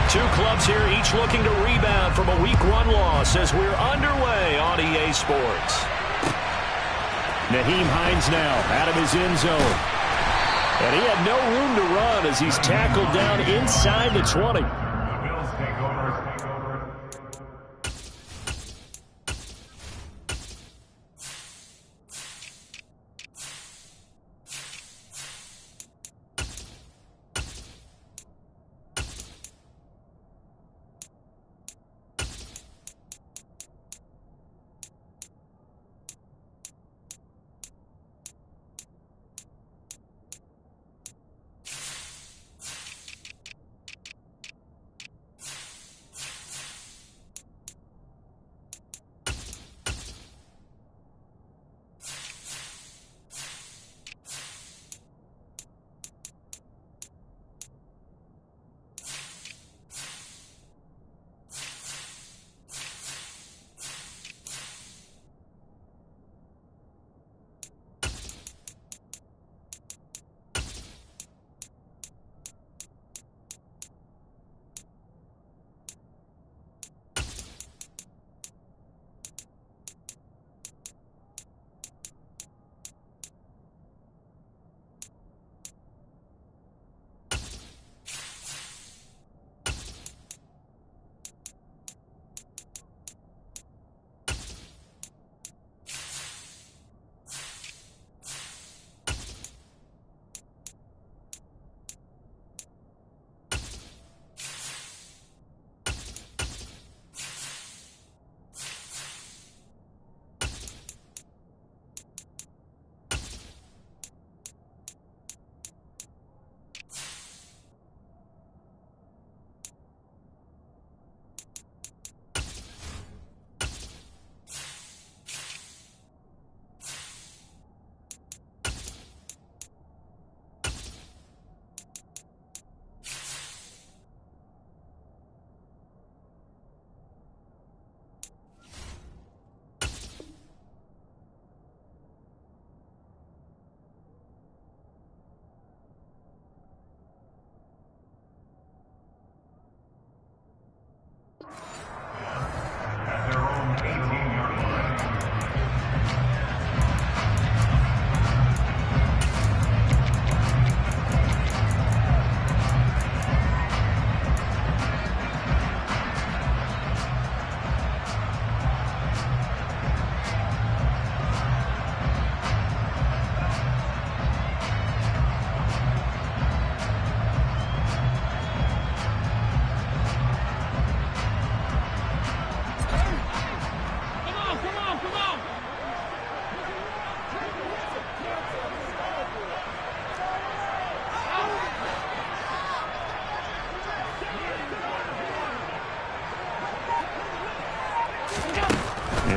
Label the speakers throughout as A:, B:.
A: Two clubs here, each looking to rebound from a Week 1 loss as we're underway on EA Sports. Nyheim Hines now out of his end zone. And he had no room to run as he's tackled down inside the 20.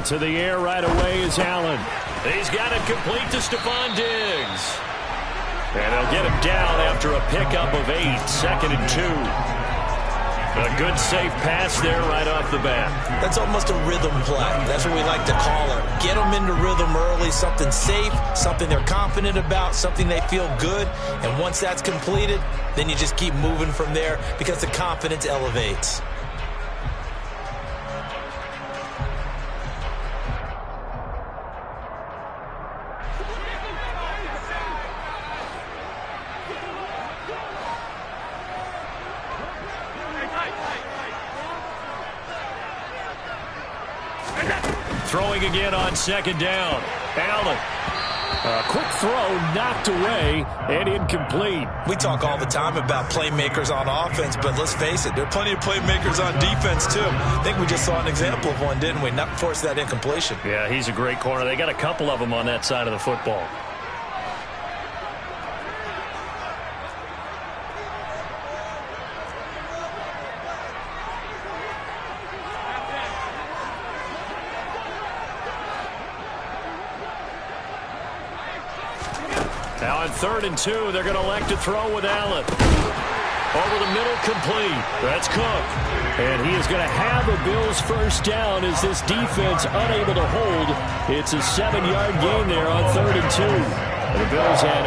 A: To the air right away is Allen. He's got it complete to Stephon Diggs. And they'll get him down after a pickup of 8, 2nd and 2. A good safe pass there right off the bat.
B: That's almost a rhythm play. That's what we like to call it. Get them into rhythm early, something safe, something they're confident about, something they feel good. And once that's completed, then you just keep moving from there because the confidence elevates.
A: Throwing again on 2nd down. Allen. A quick throw knocked away and incomplete.
B: We talk all the time about playmakers on offense, but let's face it, there are plenty of playmakers on defense too. I think we just saw an example of one, didn't we? Not force that incompletion.
A: Yeah, he's a great corner. They got a couple of them on that side of the football. Now on 3rd and 2, they're going to elect to throw with Allen. Over the middle, complete. That's Cook. And he is going to have a Bills first down as this defense unable to hold. It's a 7-yard gain there on 3rd and 2. And the Bills had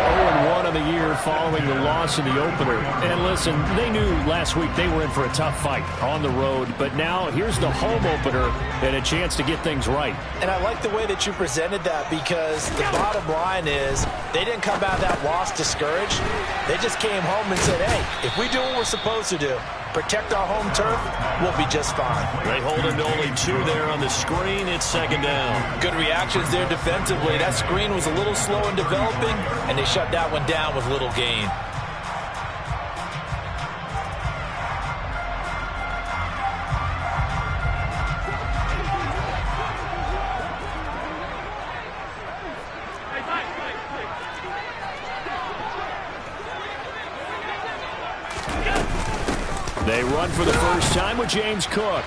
A: 0-1 on the year following the loss in the opener. And listen, they knew last week they were in for a tough fight on the road. But now here's the home opener and a chance to get things right.
B: And I like the way that you presented that, because the bottom line is they didn't come out of that loss discouraged. They just came home and said, hey, if we do what we're supposed to do, protect our home turf, we'll be just fine.
A: They hold him to only 2 there on the screen. It's second down.
B: Good reactions there defensively. That screen was a little slow in developing, and they shut that one down with little gain.
A: They run for the first time with James Cook.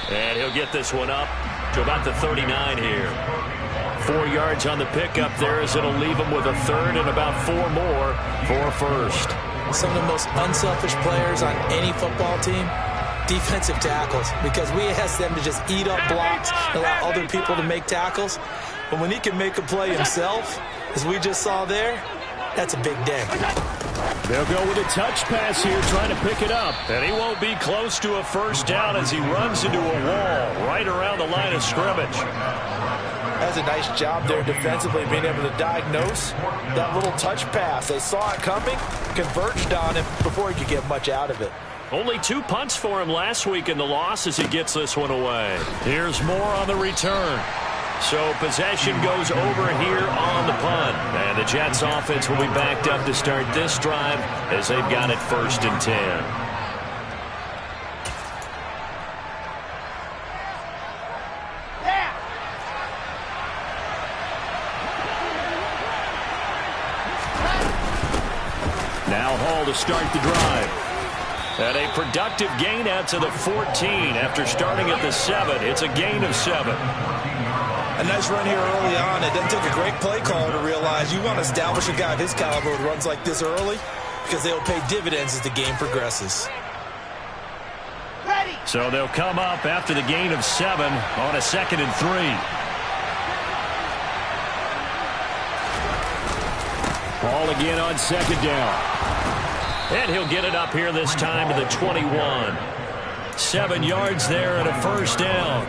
A: And he'll get this one up to about the 39 here. 4 yards on the pickup there, as it'll leave him with a third and about 4 more for a first.
B: Some of the most unselfish players on any football team, defensive tackles, because we ask them to just eat up blocks and allow other people to make tackles. But when he can make a play himself, as we just saw there, that's a big day.
A: They'll go with a touch pass here, trying to pick it up. And he won't be close to a first down as he runs into a wall right around the line of scrimmage.
B: That's a nice job there defensively, being able to diagnose that little touch pass. They saw it coming, converged on him before he could get much out of it.
A: Only 2 punts for him last week in the loss as he gets this one away. Here's more on the return. So possession goes over here on the punt. And the Jets offense will be backed up to start this drive as they've got it 1st and 10. Now Hall to start the drive. And a productive gain out to the 14 after starting at the 7. It's a gain of 7.
B: A nice run here early on. It doesn't take a great play caller to realize you want to establish a guy of his caliber with runs like this early, because they'll pay dividends as the game progresses.
A: So they'll come up after the gain of 7 on a 2nd and 3. Ball again on 2nd down. And he'll get it up here this time to the 21. 7 yards there and a first down.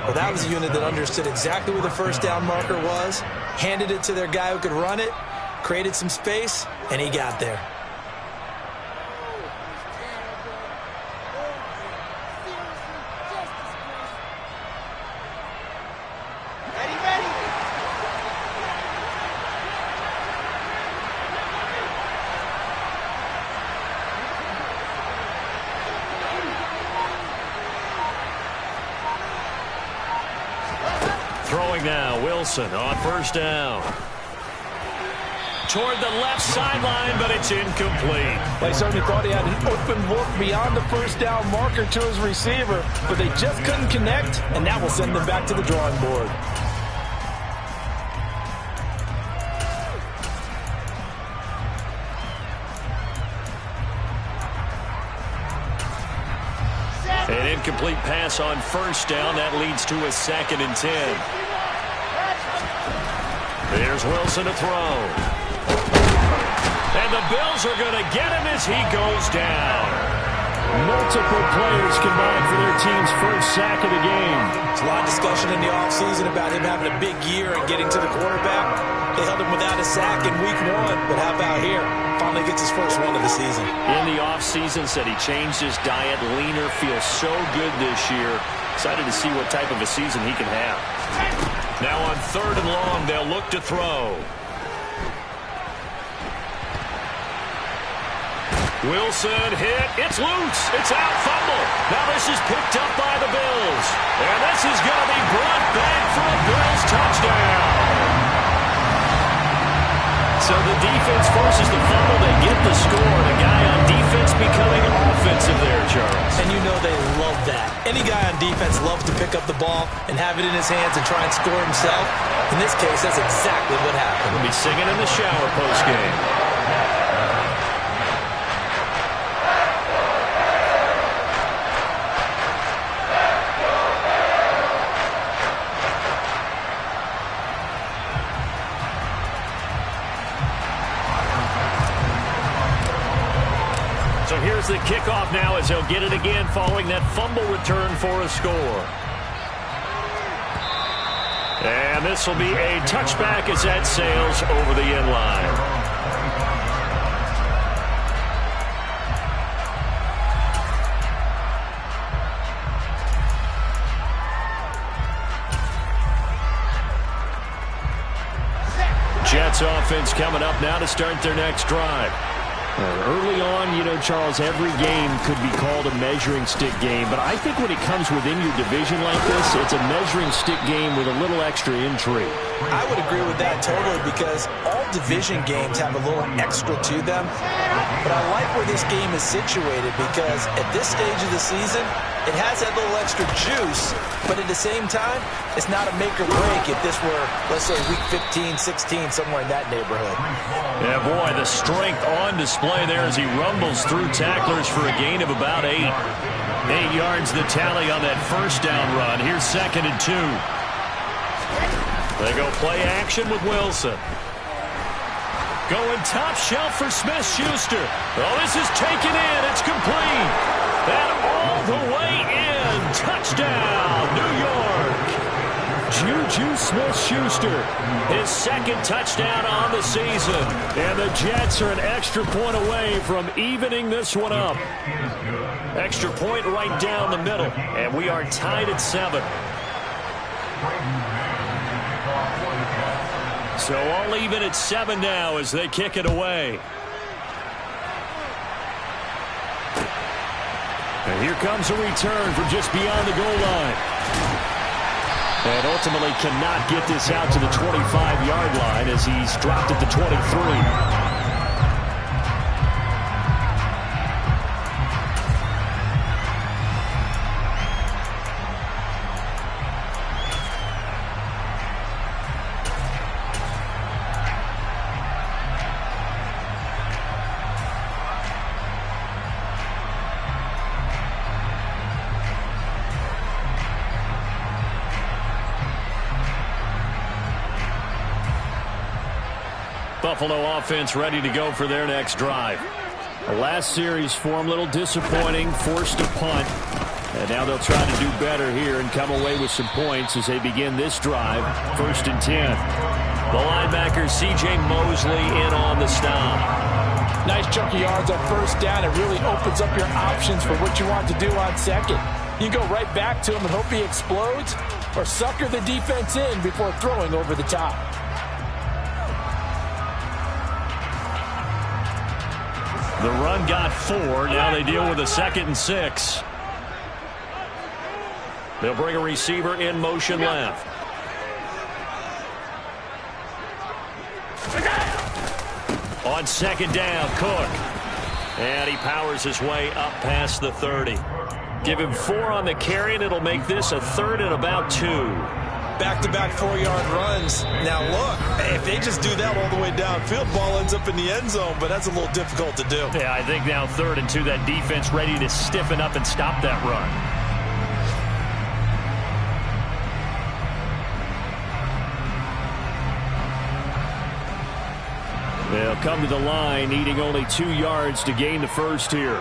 B: Well, that was a unit that understood exactly where the first down marker was, handed it to their guy who could run it, created some space, and he got there.
A: Throwing now, Wilson on first down. Toward the left sideline, but it's incomplete.
B: They certainly thought he had an open look beyond the first down marker to his receiver, but they just couldn't connect, and that will send them back to the drawing board.
A: An incomplete pass on first down. That leads to a 2nd and 10. There's Wilson to throw. And the Bills are going to get him as he goes down. Multiple players combined for their team's first sack of the game.
B: There's a lot of discussion in the offseason about him having a big year and getting to the quarterback. They held him without a sack in week 1, but how about here? Finally gets his first one of the season.
A: In the offseason, said he changed his diet, leaner, feels so good this year. Excited to see what type of a season he can have. Now on 3rd and long, they'll look to throw. Wilson hit. It's loose. It's out. Fumble. Now this is picked up by the Bills. And this is going to be brought back for a Bills touchdown. So the defense forces the fumble. They get the score. The guy on defense becoming offensive there, Charles.
B: And you know they love that. Any guy on defense loves to pick up the ball and have it in his hands and try and score himself. In this case, that's exactly what happened.
A: He'll be singing in the shower postgame. So here's the kickoff now as he'll get it again following that fumble return for a score. And this will be a touchback as that sails over the end line. Jets offense coming up now to start their next drive. Early on, you know, Charles, every game could be called a measuring stick game, but I think when it comes within your division like this, it's a measuring stick game with a little extra intrigue.
B: I would agree with that totally because all division games have a little extra to them, but I like where this game is situated because at this stage of the season, it has that little extra juice, but at the same time, it's not a make or break if this were, let's say, week 15, 16, somewhere in that neighborhood.
A: Yeah, boy, the strength on display there as he rumbles through tacklers for a gain of about 8. 8 yards the tally on that first down run. Here's 2nd and 2. They go play action with Wilson. Going top shelf for Smith-Schuster. Oh, this is taken in. It's complete. And all the way in. Touchdown, New York. Juju Smith-Schuster, his 2nd touchdown on the season. And the Jets are an extra point away from evening this one up. Extra point right down the middle. And we are tied at 7. So all even at 7 now as they kick it away. And here comes a return from just beyond the goal line. And ultimately cannot get this out to the 25-yard line as he's dropped at the 23. Buffalo offense ready to go for their next drive. The last series for them, a little disappointing, forced a punt. And now they'll try to do better here and come away with some points as they begin this drive, 1st and 10. The linebacker C.J. Mosley in on the stop.
C: Nice chunk of yards on 1st down. It really opens up your options for what you want to do on 2nd. You can go right back to him and hope he explodes or sucker the defense in before throwing over the top.
A: The run got 4. Now they deal with a 2nd and 6. They'll bring a receiver in motion left. On 2nd down, Cook. And he powers his way up past the 30. Give him 4 on the carry, and it'll make this a 3rd and about 2.
B: Back-to-back 4-yard runs. Now, look, if they just do that all the way downfield, ball ends up in the end zone, but that's a little difficult to do.
A: Yeah, I think now 3rd and 2, that defense ready to stiffen up and stop that run. They'll come to the line, needing only 2 yards to gain the first here.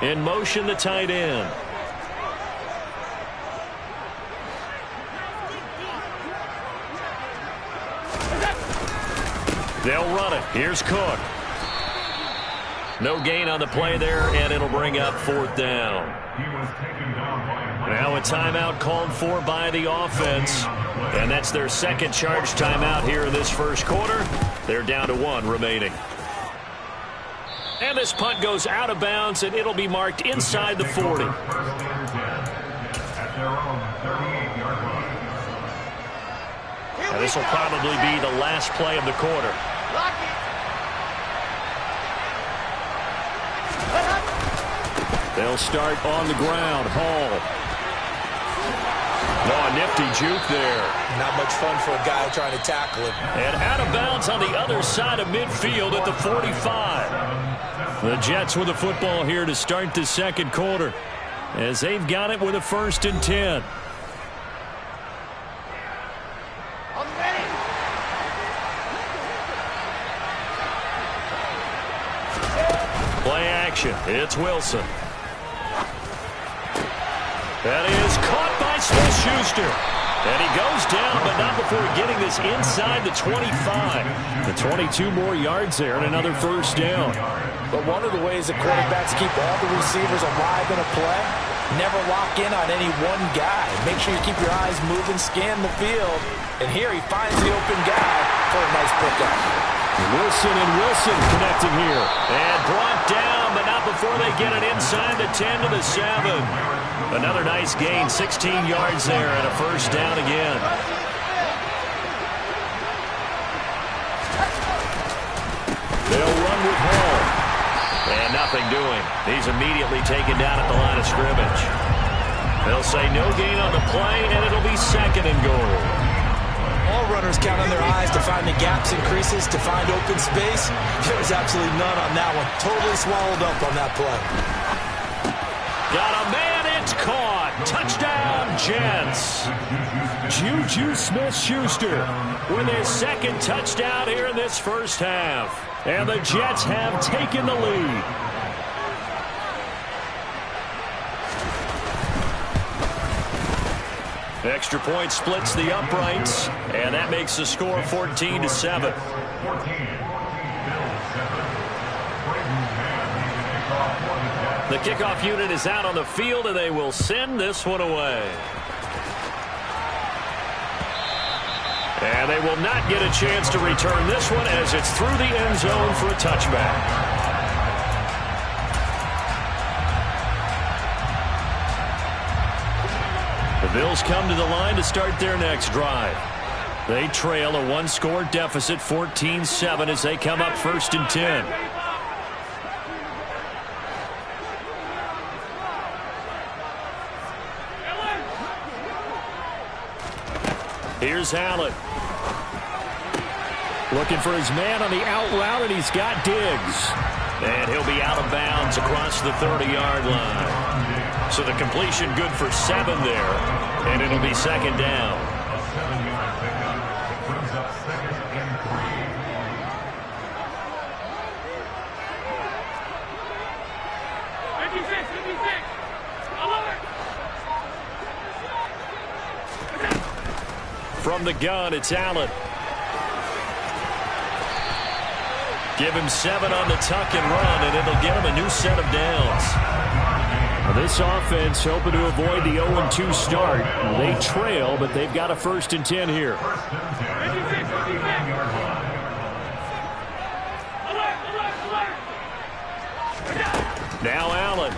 A: In motion, the tight end. They'll run it. Here's Cook. No gain on the play there, and it'll bring up 4th down. Now a timeout called for by the offense. And that's their 2nd charge timeout here in this 1st quarter. They're down to 1 remaining. And this punt goes out of bounds, and it'll be marked inside the 40. And this will probably be the last play of the quarter. They'll start on the ground. Hall. No, a nifty juke there.
B: Not much fun for a guy trying to tackle him.
A: And out of bounds on the other side of midfield at the 45. The Jets with the football here to start the 2nd quarter as they've got it with a 1st and 10. Play action. It's Wilson. That is caught by Smith-Schuster. And he goes down, but not before getting this inside the 25. The 22 more yards there and another first down.
C: But one of the ways that quarterbacks keep all the receivers alive in a play, never lock in on any one guy. Make sure you keep your eyes moving, scan the field. And here he finds the open guy for a nice pickup.
A: Wilson and Wilson connecting here. And brought down, but not before they get it inside the 10 to the 7. Another nice gain, 16 yards there and a first down again. They'll run with Hall. And nothing doing. He's immediately taken down at the line of scrimmage. They'll say no gain on the play, and it'll be second and goal.
B: All runners count on their eyes to find the gaps and creases, to find open space. There was absolutely none on that one. Totally swallowed up on that play.
A: Got a man, it's caught. Touchdown, Jets. Juju Smith-Schuster with his second touchdown here in this first half. And the Jets have taken the lead. Extra point splits the uprights, and that makes the score 14-7. The kickoff unit is out on the field, and they will send this one away. And they will not get a chance to return this one as it's through the end zone for a touchback. The Bills come to the line to start their next drive. They trail a one-score deficit, 14-7, as they come up 1st and 10. Here's Allen. Looking for his man on the out route, and he's got Diggs. And he'll be out of bounds across the 30-yard line. So the completion good for 7 there, and it'll be second down. From the gun, it's Allen. Give him 7 on the tuck and run, and it'll get him a new set of downs. This offense hoping to avoid the 0-2 start. They trail, but they've got a 1st and 10 here. Now Allen.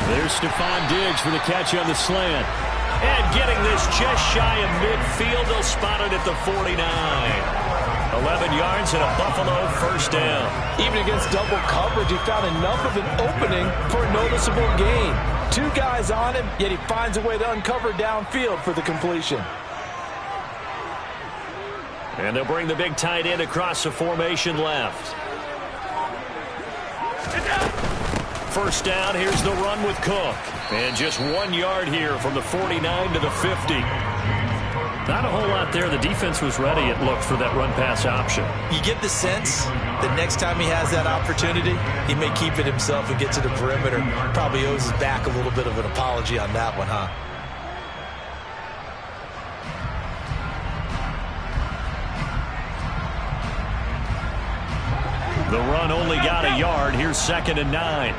A: There's Stephon Diggs for the catch on the slant. And getting this just shy of midfield, they'll spot it at the 49. 11 yards and a Buffalo 1st down.
C: Even against double coverage, he found enough of an opening for a noticeable gain. 2 guys on him, yet he finds a way to uncover downfield for the completion.
A: And they'll bring the big tight end across the formation left. 1st down, here's the run with Cook. And just 1 yard here from the 49 to the 50. Not a whole lot there. The defense was ready, it looked, for that run-pass option.
B: You get the sense that next time he has that opportunity, he may keep it himself and get to the perimeter. Probably owes his back a little bit of an apology on that one, huh?
A: The run only got a yard. Here's 2nd and 9.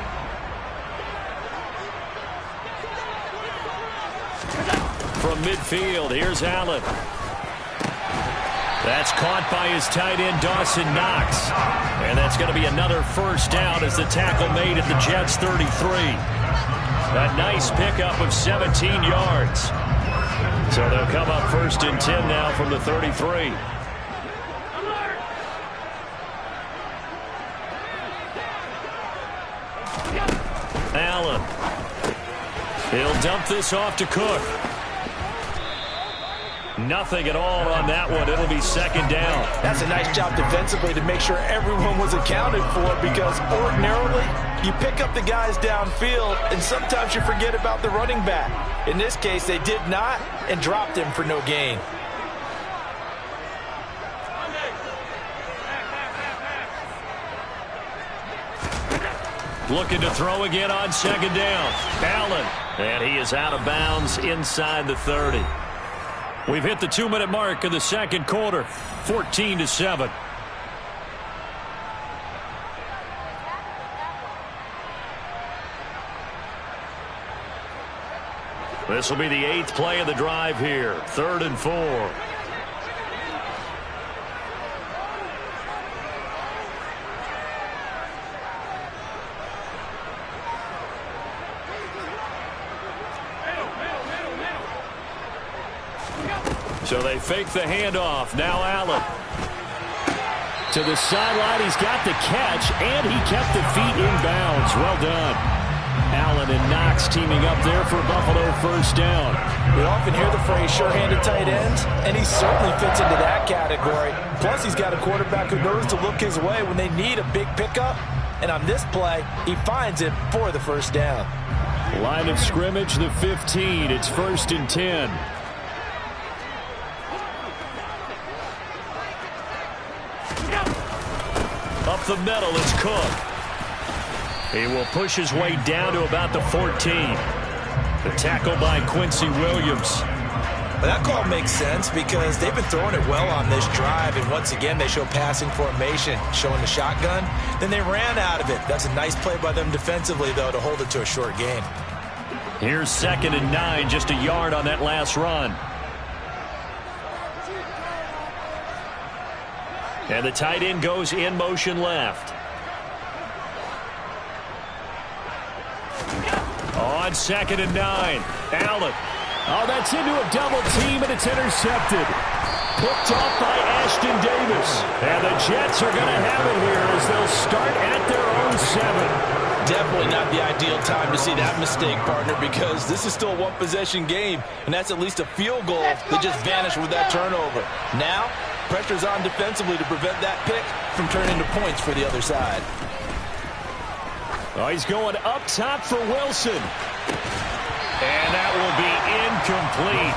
A: From midfield, here's Allen. That's caught by his tight end, Dawson Knox. And that's going to be another 1st down as the tackle made at the Jets' 33. A nice pickup of 17 yards. So they'll come up 1st and 10 now from the 33. Allen. He'll dump this off to Cook. Nothing at all on that one. It'll be 2nd down.
C: That's a nice job defensively to make sure everyone was accounted for, because ordinarily you pick up the guys downfield and sometimes you forget about the running back. In this case, they did not and dropped him for no gain.
A: looking to throw again on second down. Allen, and he is out of bounds inside the 30. We've hit the 2-minute mark of the second quarter, 14-7. This will be the 8th play of the drive here, 3rd and 4. So they fake the handoff. Now Allen. To the sideline. He's got the catch, and he kept the feet in bounds. Well done. Allen and Knox teaming up there for Buffalo first down.
C: We often hear the phrase sure-handed tight ends, and he certainly fits into that category. Plus, he's got a quarterback who knows to look his way when they need a big pickup. And on this play, he finds it for the first down.
A: Line of scrimmage, the 15. It's 1st and 10. Up the middle, it's Cook. He will push his way down to about the 14. The tackle by Quincy Williams.
B: But that call makes sense because they've been throwing it well on this drive, and once again they show passing formation, showing the shotgun. Then they ran out of it. That's a nice play by them defensively, though, to hold it to a short gain.
A: Here's 2nd and 9, just a yard on that last run. And the tight end goes in motion left. On 2nd and 9, Allen. Oh, that's into a double team, and it's intercepted. Picked off by Ashton Davis. And the Jets are going to have it here as they'll start at their own 7.
C: Definitely not the ideal time to see that mistake, partner, because this is still a one-possession game, and that's at least a field goal that just vanished with that turnover. Now, pressure's on defensively to prevent that pick from turning into points for the other side.
A: Oh, he's going up top for Wilson. And that will be incomplete.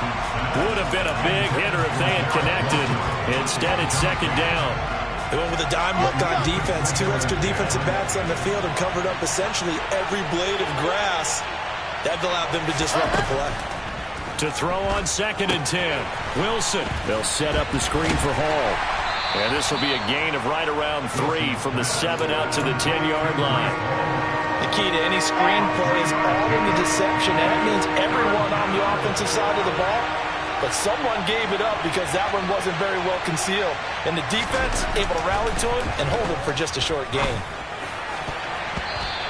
A: Would have been a big hitter if they had connected. Instead, it's 2nd down.
B: They went with a dime look on defense. 2 extra defensive backs on the field and covered up essentially every blade of grass. That allowed them to disrupt the play.
A: To throw on 2nd and 10. Wilson. They'll set up the screen for Hall. And this will be a gain of right around 3 from the 7 out to the 10-yard line.
C: The key to any screen play is all in the deception. And that means everyone on the offensive side of the ball. But someone gave it up because that one wasn't very well concealed. And the defense able to rally to him and hold him for just a short gain.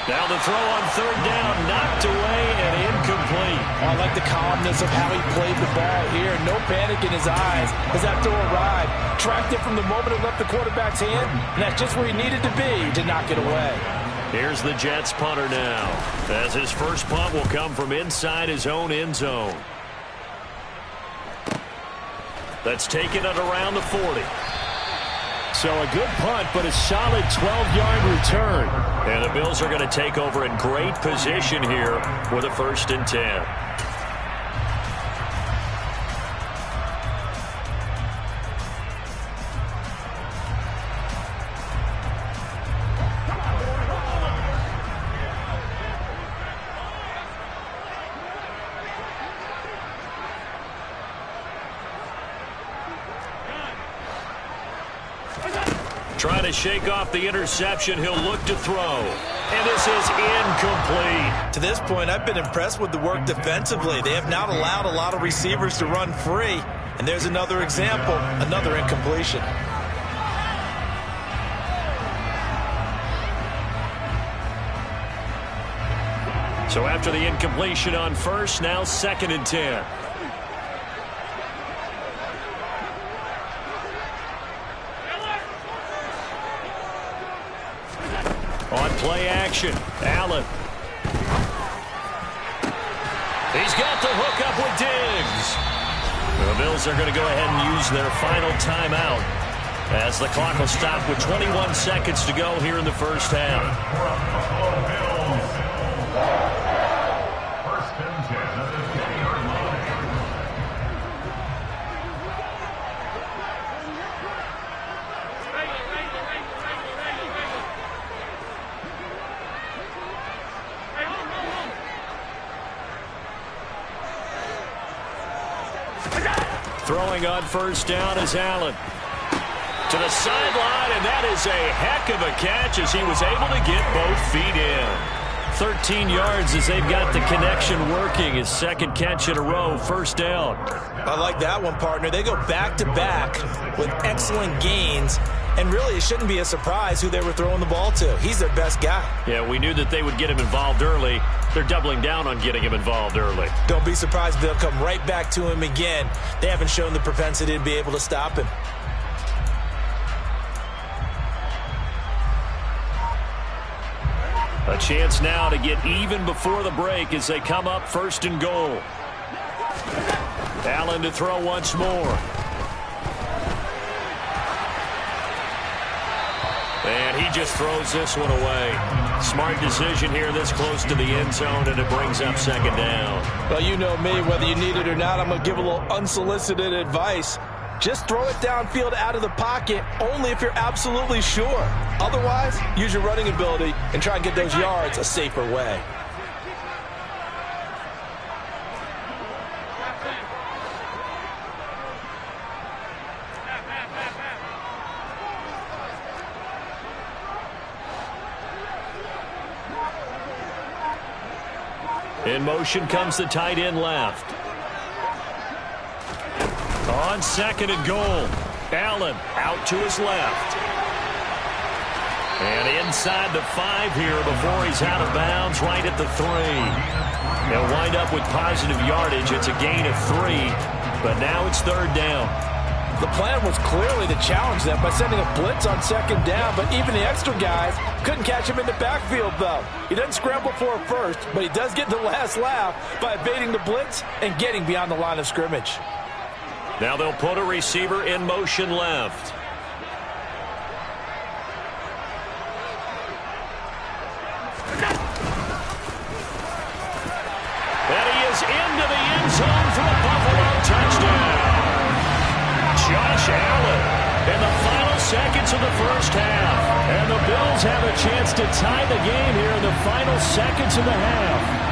A: Now the throw on 3rd down, knocked away and incomplete.
C: I like the calmness of how he played the ball here. No panic in his eyes as that throw arrived. Tracked it from the moment it left the quarterback's hand, and that's just where he needed to be to knock it away.
A: Here's the Jets punter now, as his first punt will come from inside his own end zone. That's taken at around the 40. So a good punt, but a solid 12-yard return. And the Bills are going to take over in great position here with a 1st and 10. Trying to shake off the interception. He'll look to throw. And this is incomplete.
B: To this point, I've been impressed with the work defensively. They have not allowed a lot of receivers to run free. And there's another example, another incompletion.
A: So after the incompletion on 1st, now 2nd and 10. On play action, Allen. He's got the hook up with Diggs. The Bills are going to go ahead and use their final timeout as the clock will stop with 21 seconds to go here in the first half. Throwing on first down is Allen. To the sideline, and that is a heck of a catch as he was able to get both feet in. 13 yards as they've got the connection working. His second catch in a row, first down.
B: I like that one, partner. They go back-to-back with excellent gains, and really it shouldn't be a surprise who they were throwing the ball to. He's their best guy.
A: Yeah, we knew that they would get him involved early. They're doubling down on getting him involved early.
B: Don't be surprised if they'll come right back to him again. They haven't shown the propensity to be able to stop him.
A: A chance now to get even before the break as they come up first and goal. Allen to throw once more. And he just throws this one away. Smart decision here this close to the end zone, and it brings up second down.
C: Well, you know me, whether you need it or not, I'm going to give a little unsolicited advice. Just throw it downfield out of the pocket only if you're absolutely sure. Otherwise, use your running ability and try and get those yards a safer way.
A: In motion comes the tight end left. On second and goal, Allen out to his left. And inside the 5 here before he's out of bounds, right at the 3. They'll wind up with positive yardage. It's a gain of 3, but now it's third down.
C: The plan was clearly to challenge them by sending a blitz on second down, but even the extra guys couldn't catch him in the backfield, though. He doesn't scramble for a first, but he does get the last laugh by evading the blitz and getting beyond the line of scrimmage.
A: Now they'll put a receiver in motion left. And he is into the end zone for a Buffalo touchdown. Josh Allen in the final seconds of the first half. And the Bills have a chance to tie the game here in the final seconds of the half.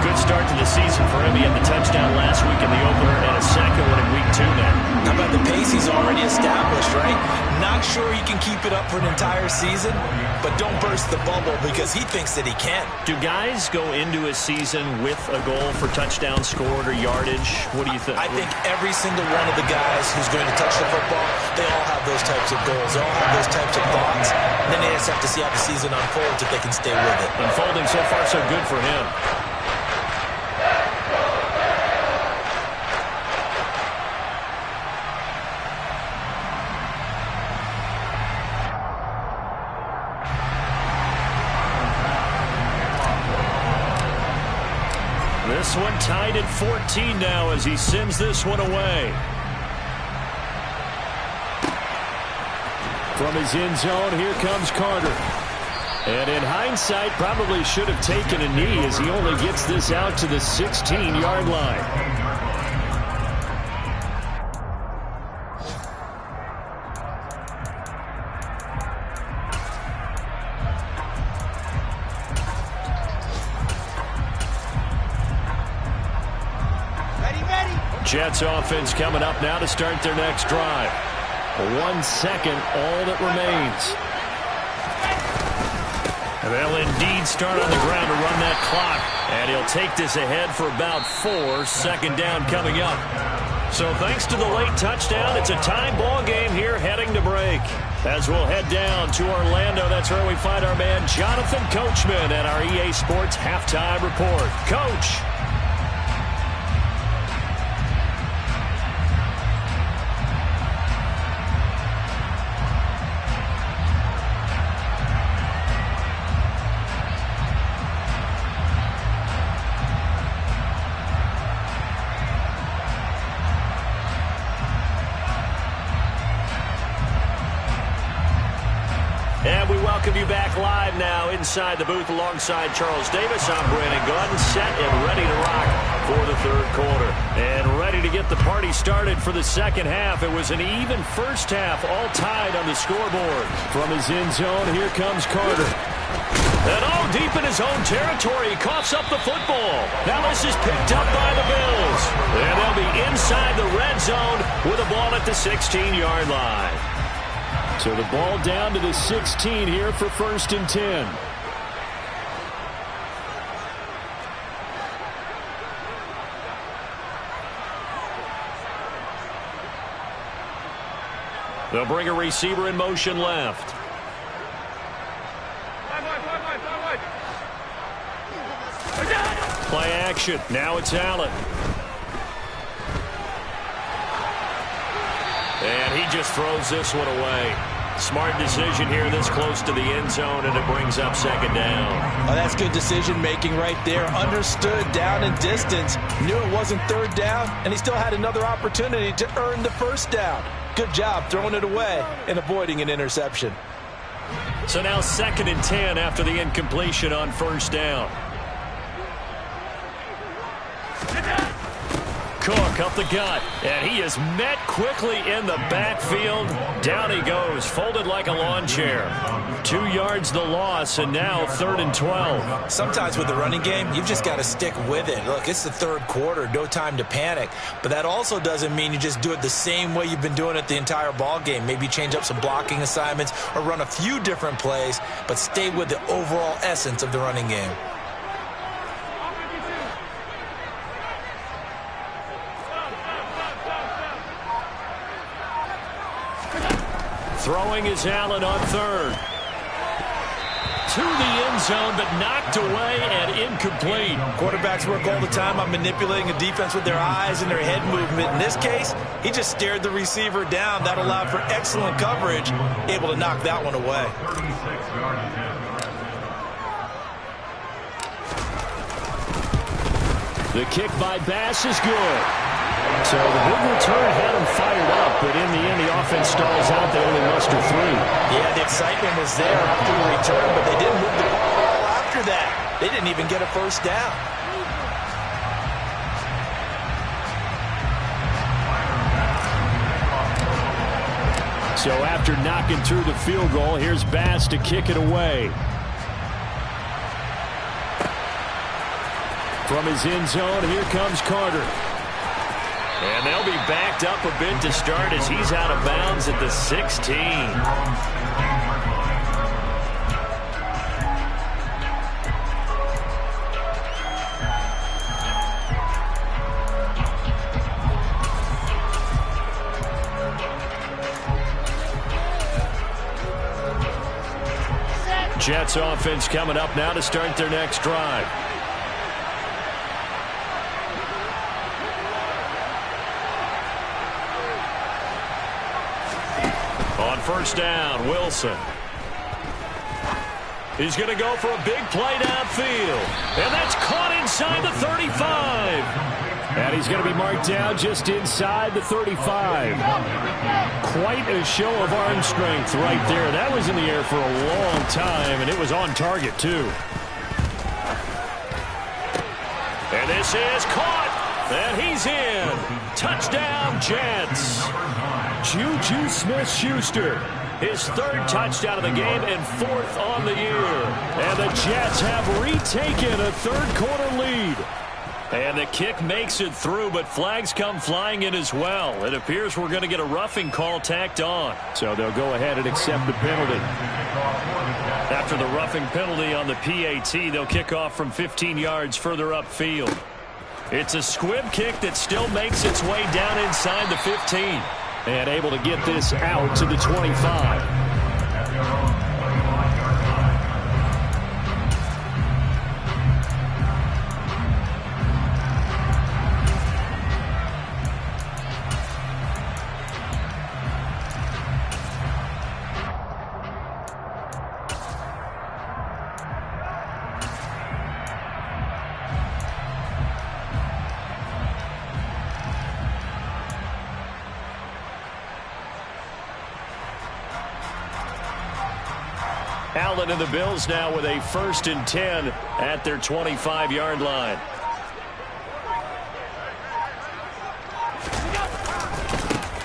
A: Good start to the season for him. He had the touchdown last week in the opener and a second one in week 2 now.
B: How about the pace he's already established, right? Not sure he can keep it up for an entire season, but don't burst the bubble because he thinks that he can.
A: Do guys go into a season with a goal for touchdown scored or yardage? What do you think?
B: I think every single one of the guys who's going to touch the football, they all have those types of goals. They all have those types of thoughts. And then they just have to see how the season unfolds if they can stay with it.
A: Unfolding so far so good for him. This one tied at 14 now as he sends this one away. From his end zone, here comes Carter. And in hindsight, probably should have taken a knee as he only gets this out to the 16-yard line. Jets offense coming up now to start their next drive. 1 second, all that remains. And they'll indeed start on the ground to run that clock. And he'll take this ahead for about 4. Second down coming up. So thanks to the late touchdown, it's a tie ball game here heading to break. As we'll head down to Orlando, that's where we find our man Jonathan Coachman at our EA Sports Halftime Report. Coach. And we welcome you back live now inside the booth alongside Charles Davis. I'm Brandon Gordon, set and ready to rock for the third quarter. And ready to get the party started for the second half. It was an even first half, all tied on the scoreboard. From his end zone, here comes Carter. And all deep in his own territory, he coughs up the football. Now this is picked up by the Bills. And they'll be inside the red zone with the ball at the 16-yard line. So the ball down to the 16 here for 1st and 10. They'll bring a receiver in motion left. Play action. Now it's Allen. And he just throws this one away. Smart decision here this close to the end zone, and it brings up 2nd down.
B: Oh, that's good decision-making right there. Understood down and distance. Knew it wasn't 3rd down, and he still had another opportunity to earn the 1st down. Good job throwing it away and avoiding an interception.
A: So now 2nd and 10 after the incompletion on 1st down. Cook up the gut, and he is met quickly in the backfield. Down he goes, folded like a lawn chair. 2 yards the loss, and now 3rd and 12.
B: Sometimes with the running game, you've just got to stick with it. Look, it's the 3rd quarter, no time to panic. But that also doesn't mean you just do it the same way you've been doing it the entire ball game. Maybe change up some blocking assignments or run a few different plays, but stay with the overall essence of the running game.
A: Throwing is Allen on 3rd. To the end zone, but knocked away and incomplete.
B: Quarterbacks work all the time on manipulating a defense with their eyes and their head movement. In this case, he just stared the receiver down. That allowed for excellent coverage, able to knock that one away.
A: The kick by Bass is good. So the big return had him fired up, but in the end, the offense stalls out. They only muster 3.
B: Yeah, the excitement was there after the return, but they didn't move the ball at all after that. They didn't even get a 1st down.
A: So after knocking through the field goal, here's Bass to kick it away. From his end zone, here comes Carter. And they'll be backed up a bit to start as he's out of bounds at the 16. Jets offense coming up now to start their next drive. On 1st down, Wilson. He's going to go for a big play downfield. And that's caught inside the 35. And he's going to be marked down just inside the 35. Quite a show of arm strength right there. That was in the air for a long time, and it was on target, too. And this is caught. And he's in. Touchdown, Jets. Juju Smith-Schuster, his 3rd touchdown of the game and 4th on the year. And the Jets have retaken a 3rd quarter lead. And the kick makes it through, but flags come flying in as well. It appears we're going to get a roughing call tacked on. So they'll go ahead and accept the penalty. After the roughing penalty on the PAT, they'll kick off from 15 yards further upfield. It's a squib kick that still makes its way down inside the 15. And able to get this out to the 25. Allen and the Bills now with a 1st and 10 at their 25-yard line.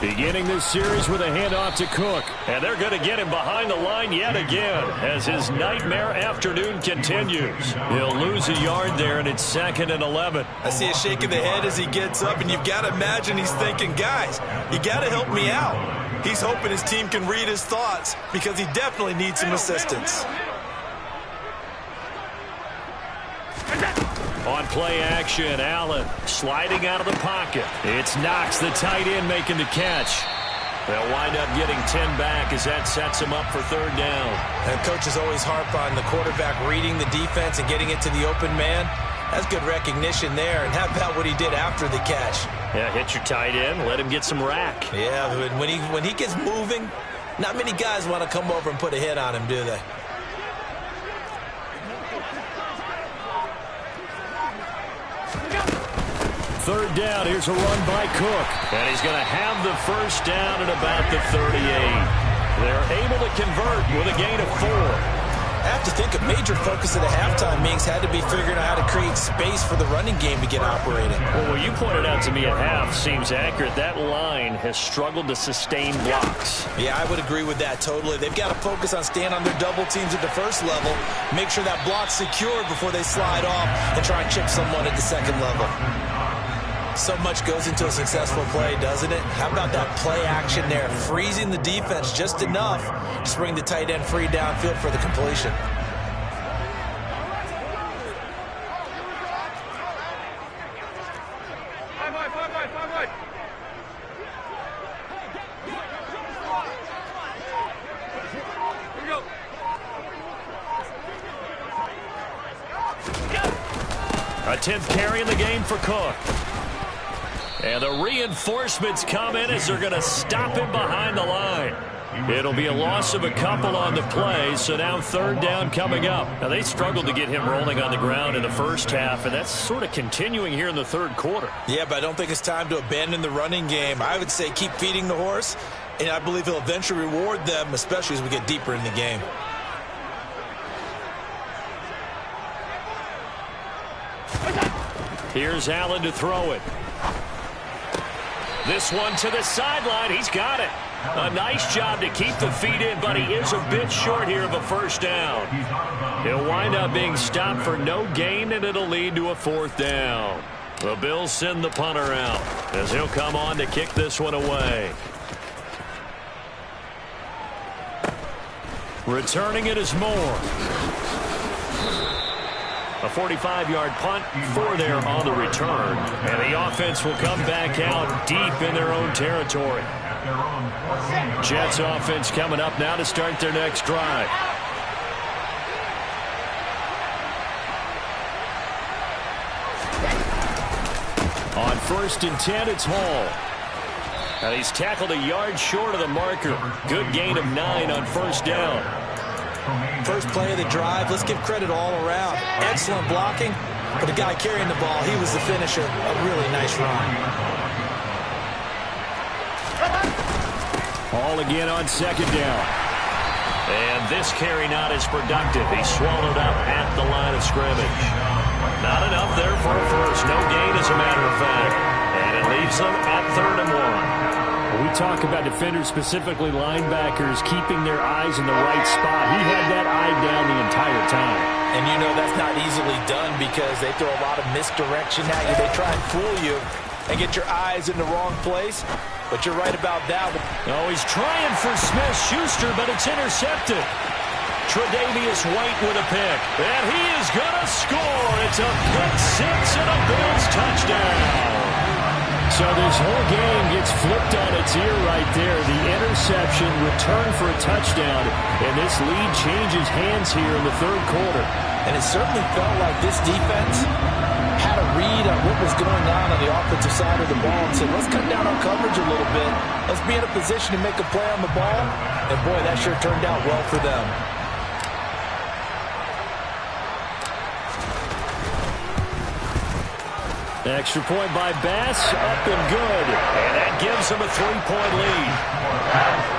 A: Beginning this series with a handoff to Cook. And they're going to get him behind the line yet again as his nightmare afternoon continues. He'll lose a yard there, and it's 2nd and 11.
B: I see a shake of the head as he gets up, and you've got to imagine he's thinking, guys, you got to help me out. He's hoping his team can read his thoughts because he definitely needs some assistance.
A: On play action, Allen sliding out of the pocket. It's Knox, the tight end, making the catch. They'll wind up getting 10 back as that sets them up for 3rd down.
B: And coaches always harp on the quarterback reading the defense and getting it to the open man. That's good recognition there. And how about what he did after the catch?
A: Yeah, hit your tight end, let him get some rack.
B: Yeah, when he gets moving, not many guys want to come over and put a hit on him, do they?
A: Third down, here's a run by Cook. And he's going to have the first down at about the 38. They're able to convert with a gain of 4.
B: I have to think a major focus of the halftime meetings had to be figuring out how to create space for the running game to get operating.
A: Well, what you pointed out to me at half seems accurate. That line has struggled to sustain blocks.
B: Yeah, I would agree with that totally. They've got to focus on staying on their double teams at the first level, make sure that block's secured before they slide off and try and chip someone at the second level. So much goes into a successful play, doesn't it? How about that play action there? Freezing the defense just enough to bring the tight end free downfield for the completion.
A: A 10th carry in the game for Cook. And the reinforcements come in as they're going to stop him behind the line. It'll be a loss of a couple on the play, so now 3rd down coming up. Now, they struggled to get him rolling on the ground in the first half, and that's sort of continuing here in the 3rd quarter.
B: Yeah, but I don't think it's time to abandon the running game. I would say keep feeding the horse, and I believe he'll eventually reward them, especially as we get deeper in the game.
A: Here's Allen to throw it. This one to the sideline. He's got it. A nice job to keep the feet in, but he is a bit short here of a first down. He'll wind up being stopped for no gain, and it'll lead to a 4th down. The Bills send the punter out as he'll come on to kick this one away. Returning it is Moore. A 45-yard punt, 4 there on the return. And the offense will come back out deep in their own territory. Jets offense coming up now to start their next drive. On 1st and 10, it's Hall. And he's tackled a yard short of the marker. Good gain of 9 on 1st down.
B: First play of the drive, let's give credit all around. Excellent blocking, but the guy carrying the ball, he was the finisher. A really nice run.
A: Hall again on 2nd down. And this carry not as productive. He swallowed up at the line of scrimmage. Not enough there for a first. No gain, as a matter of fact. And it leaves them at 3rd and 1.
C: We talk about defenders, specifically linebackers, keeping their eyes in the right spot. He had that eye down the entire time.
B: And you know that's not easily done because they throw a lot of misdirection at you. They try and fool you and get your eyes in the wrong place. But you're right about that.
A: Oh, he's trying for Smith-Schuster, but it's intercepted. Tre'Davious White with a pick. And he is going to score. It's a pick 6 and a Bills touchdown.
C: So this whole game gets flipped on its ear right there. The interception, return for a touchdown, and this lead changes hands here in the 3rd quarter.
B: And it certainly felt like this defense had a read on what was going on the offensive side of the ball and said, let's cut down on coverage a little bit. Let's be in a position to make a play on the ball. And, boy, that sure turned out well for them.
A: Extra point by Bass, up and good. And that gives them a 3-point lead.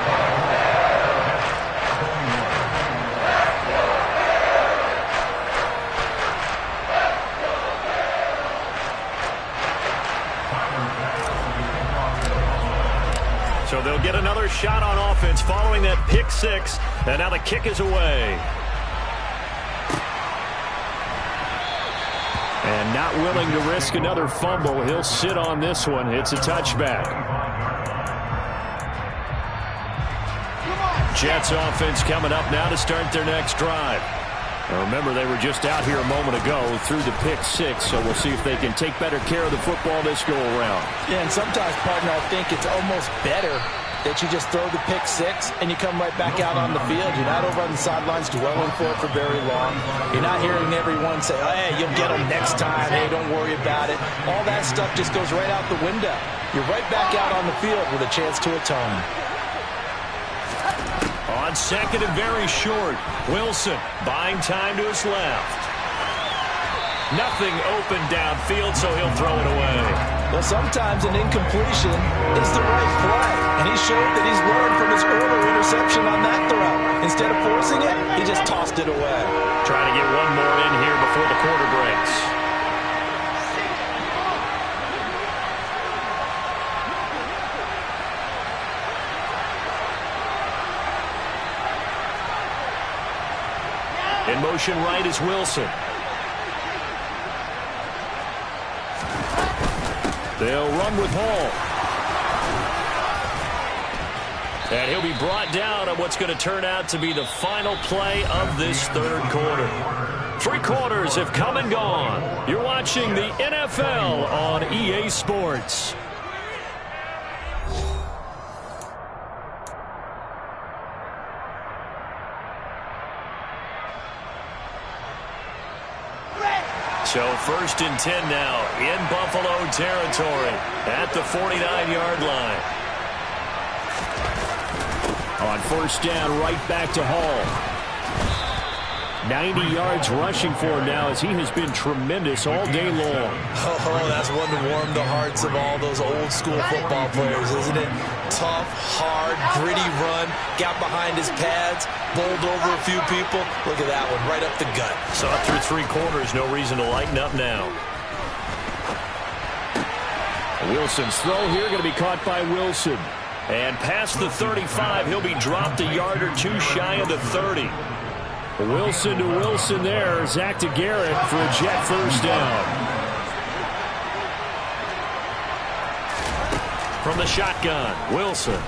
A: following that pick six. And now the kick is away. And not willing to risk another fumble. He'll sit on this one. It's a touchback. Jets offense coming up now to start their next drive. Now remember, they were just out here a moment ago through the pick six, so we'll see if they can take better care of the football this go around.
C: Yeah, and sometimes, partner, I think it's almost better that you just throw the pick six and you come right back out on the field. You're not over on the sidelines dwelling for it for very long. You're not hearing everyone say, oh, hey, you'll get them next time. Hey, don't worry about it. All that stuff just goes right out the window. You're right back out on the field with a chance to atone.
A: On second and very short, Wilson buying time to his left. Nothing open downfield, so he'll throw it away.
C: Well, sometimes an incompletion is the right play, and he showed that he's learned from his earlier interception on that throw. Instead of forcing it, he just tossed it away.
A: Trying to get one more in here before the quarter breaks. In motion right is Wilson. They'll run with Hall. And he'll be brought down on what's going to turn out to be the final play of this third quarter. 3 quarters have come and gone. You're watching the NFL on EA Sports. So 1st and 10 now in Buffalo territory at the 49-yard line. On 1st down, right back to Hall. 90 yards rushing for him now as he has been tremendous all day long.
B: Oh, that's one to warm the hearts of all those old school football players, isn't it? Tough, hard, gritty run, got behind his pads, bowled over a few people. Look at that one, right up the gut.
A: Saw it through 3 quarters, no reason to lighten up now. Wilson's throw here going to be caught by Wilson. And past the 35, he'll be dropped a yard or 2 shy of the 30. Wilson to Wilson there. Zach to Garrett for a Jet 1st down. From the shotgun, Wilson.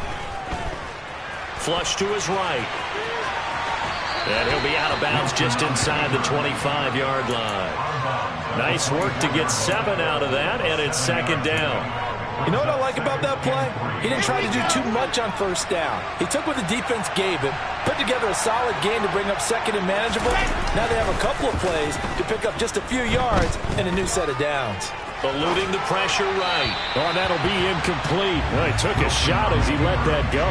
A: Flush to his right. And he'll be out of bounds just inside the 25-yard line. Nice work to get 7 out of that, and it's 2nd down.
C: You know what I like about that play? He didn't try to do too much on 1st down. He took what the defense gave him, put together a solid game to bring up 2nd and manageable. Now they have a couple of plays to pick up just a few yards and a new set of downs.
A: Eluding the pressure right. Oh, that'll be incomplete. Well, he took a shot as he let that go.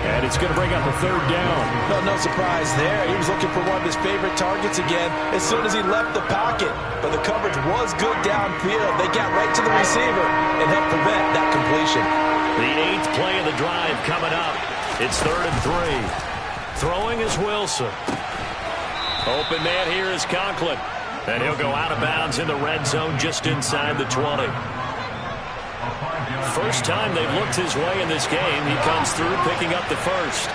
A: And it's going to bring up a 3rd down.
C: No surprise there. He was looking for one of his favorite targets again as soon as he left the pocket. But the coverage was good downfield. They got right to the receiver and helped prevent that completion.
A: The 8th play of the drive coming up. It's 3rd and 3. Throwing is Wilson. Open man here is Conklin. And he'll go out of bounds in the red zone just inside the 20. First time they've looked his way in this game. He comes through picking up the 1st.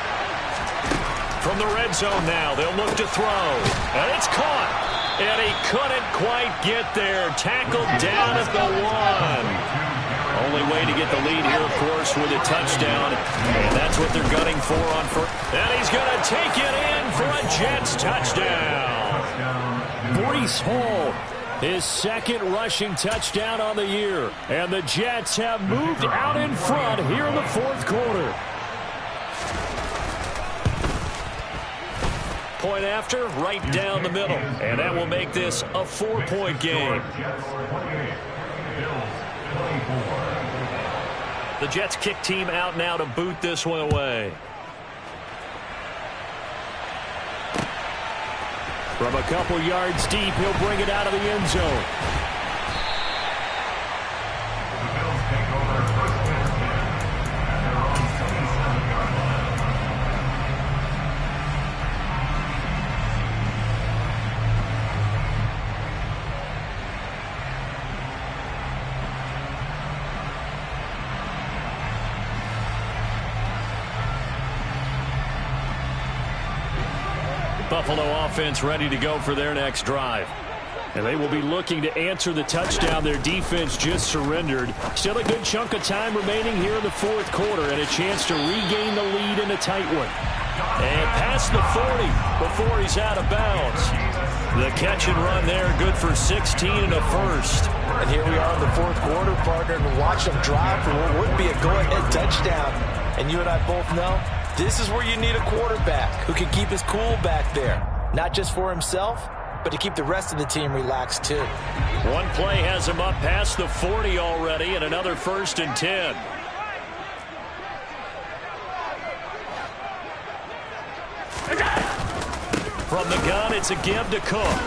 A: From the red zone now, they'll look to throw. And it's caught. And he couldn't quite get there. Tackled down at the 1. Only way to get the lead here, of course, with a touchdown. And that's what they're gunning for on first. And he's going to take it in for a Jets touchdown. Breece Hall, his 2nd rushing touchdown on the year. And the Jets have moved out in front here in the 4th quarter. Point after, right down the middle. And that will make this a 4-point game. The Jets kick team out now to boot this one away. From a couple yards deep, he'll bring it out of the end zone. Buffalo offense ready to go for their next drive. And they will be looking to answer the touchdown their defense just surrendered. Still a good chunk of time remaining here in the fourth quarter and a chance to regain the lead in a tight one. And past the 40 before he's out of bounds. The catch and run there, good for 16 and a first.
C: And here we are in the fourth quarter, partner, and watch them drive for what would be a go-ahead touchdown. And you and I both know this is where you need a quarterback who can keep his cool back there. Not just for himself, but to keep the rest of the team relaxed too.
A: One play has him up past the 40 already, and another 1st and 10. From the gun, it's a give to Cook.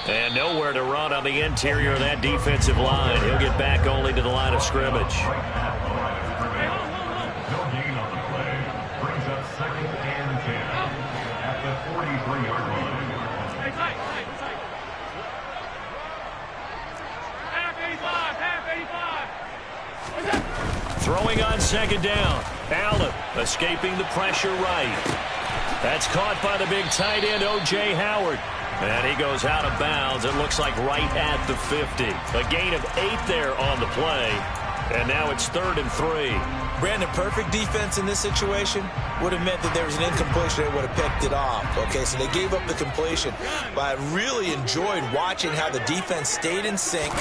A: And nowhere to run on the interior of that defensive line. He'll get back only to the line of scrimmage.
D: No gain on the play. Brings up 2nd and 10 at the 43-yard line.
A: Throwing on 2nd down. Allen escaping the pressure right. That's caught by the big tight end, O.J. Howard. And he goes out of bounds. It looks like right at the 50. A gain of 8 there on the play. And now it's 3rd and 3.
B: Brandon, perfect defense in this situation would have meant that there was an incompletion. They would have picked it off. Okay, so they gave up the completion. But I really enjoyed watching how the defense stayed in sync,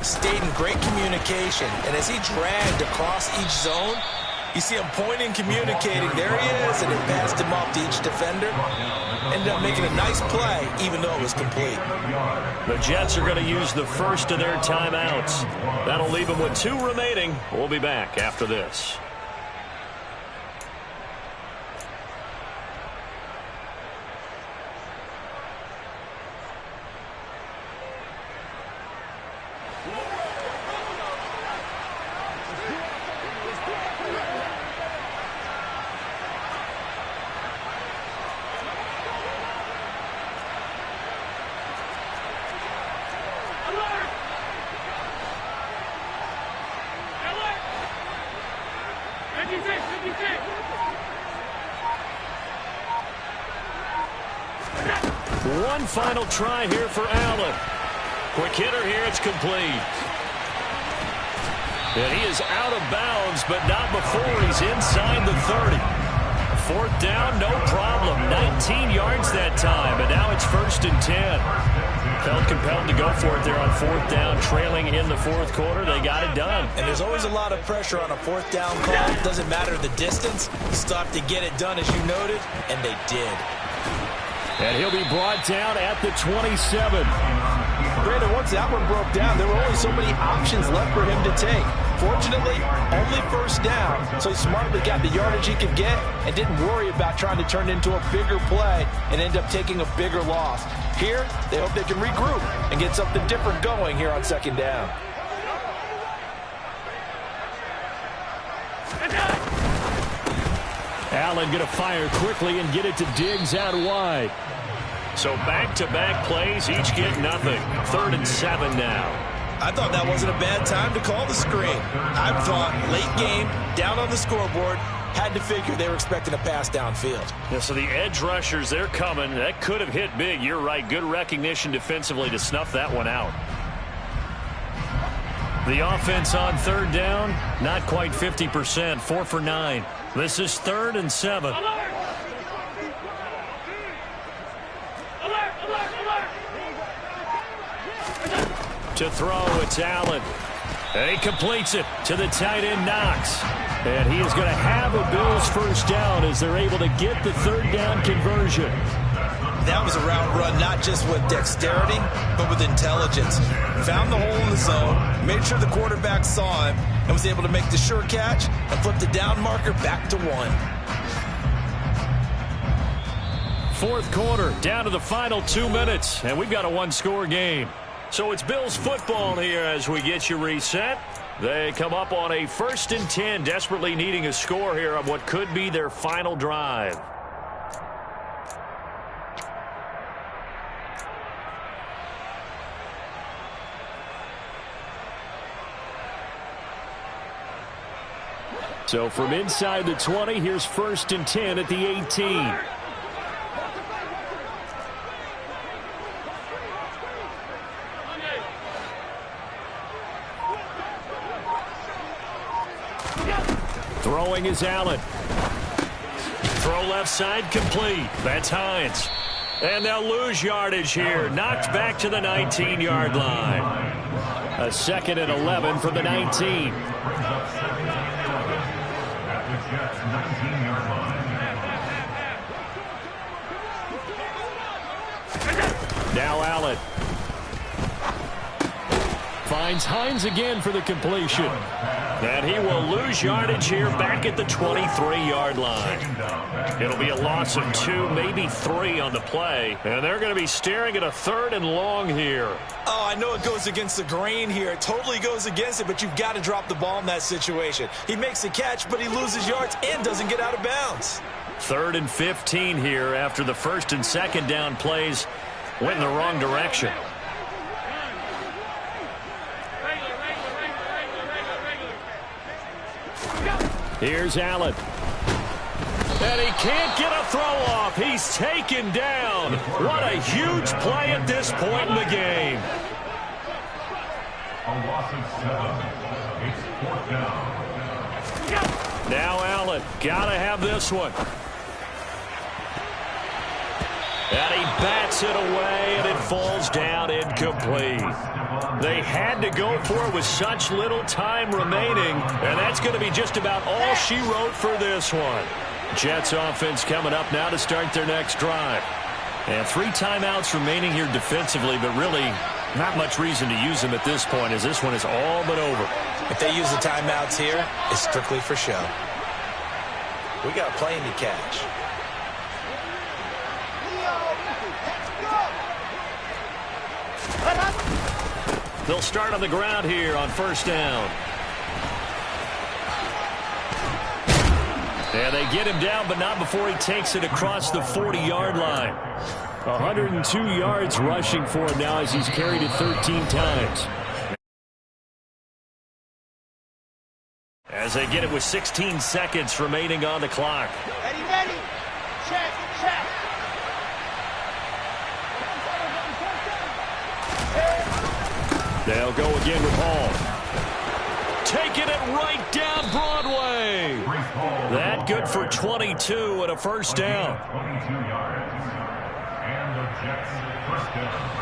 B: stayed in great communication. And as he dragged across each zone, you see him pointing, communicating. There he is, and it passed him off to each defender. Ended up making a nice play, even though it was complete.
A: The Jets are going to use the first of their timeouts. That'll leave them with 2 remaining. We'll be back after this. One final try here for Allen. Quick hitter here, it's complete. And he is out of bounds, but not before he's inside the 30. 4th down, no problem. 19 yards that time, and now it's 1st and 10. Felt compelled to go for it there on 4th down, trailing in the fourth quarter. They got it done.
B: And there's always a lot of pressure on a 4th down call. It doesn't matter the distance. You still have to get it done, as you noted, and they did.
A: And he'll be brought down at the 27.
C: Brandon, once that one broke down, there were only so many options left for him to take. Fortunately, only 1st down, so he smartly got the yardage he could get and didn't worry about trying to turn it into a bigger play and end up taking a bigger loss. Here, they hope they can regroup and get something different going here on 2nd down.
A: Allen going to fire quickly and get it to Diggs out wide. So back-to-back plays, each get nothing. 3rd and 7 now.
B: I thought that wasn't a bad time to call the screen. I thought late game, down on the scoreboard, had to figure they were expecting a pass downfield.
A: Yeah, so the edge rushers, they're coming. That could have hit big. You're right. Good recognition defensively to snuff that one out. The offense on 3rd down, not quite 50%, 4 for 9. This is 3rd and 7. To throw, it's Allen. And he completes it to the tight end, Knox. And he is going to have a Bills 1st down as they're able to get the 3rd down conversion.
B: That was a route run not just with dexterity, but with intelligence. Found the hole in the zone, made sure the quarterback saw him, and was able to make the sure catch and flip the down marker back to 1.
A: 4th quarter, down to the final 2 minutes, and we've got a 1-score game. So it's Bills football here as we get you reset. They come up on a 1st and 10, desperately needing a score here on what could be their final drive. So from inside the 20, here's 1st and 10 at the 18. Throwing is Allen. Throw left side complete. That's Hines. And they'll lose yardage here. Knocked back to the 19-yard line. A 2nd and 11 from the 19. Now Allen. Finds Hines again for the completion. And he will lose yardage here back at the 23-yard line. It'll be a loss of 2, maybe 3 on the play. And they're going to be staring at a 3rd and long here.
B: Oh, I know it goes against the grain here. It totally goes against it, but you've got to drop the ball in that situation. He makes the catch, but he loses yards and doesn't get out of bounds.
A: 3rd and 15 here after the 1st and 2nd down plays went in the wrong direction. Here's Allen. And he can't get a throw off. He's taken down. What a huge play at this point in the game.
D: A loss of 7. It's 4th down.
A: Now Allen. Gotta have this one. And he bats it away, and it falls down incomplete. They had to go for it with such little time remaining, and that's going to be just about all she wrote for this one. Jets offense coming up now to start their next drive. And 3 timeouts remaining here defensively, but really not much reason to use them at this point, as this one is all but over.
B: If they use the timeouts here, it's strictly for show. We got a plane to catch.
A: They'll start on the ground here on 1st down. And they get him down, but not before he takes it across the 40-yard line. 102 yards rushing for him now as he's carried it 13 times. As they get it with 16 seconds remaining on the clock.
E: Ready. Check.
A: They'll go again with Hall. Taking it right down Broadway. That good for 22 and a 1st down.
D: 22 yards. And the Jets 1st down.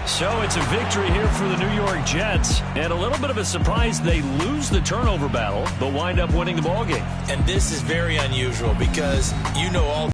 A: So it's a victory here for the New York Jets, and a little bit of a surprise they lose the turnover battle, but wind up winning the ballgame.
B: And this is very unusual because you know all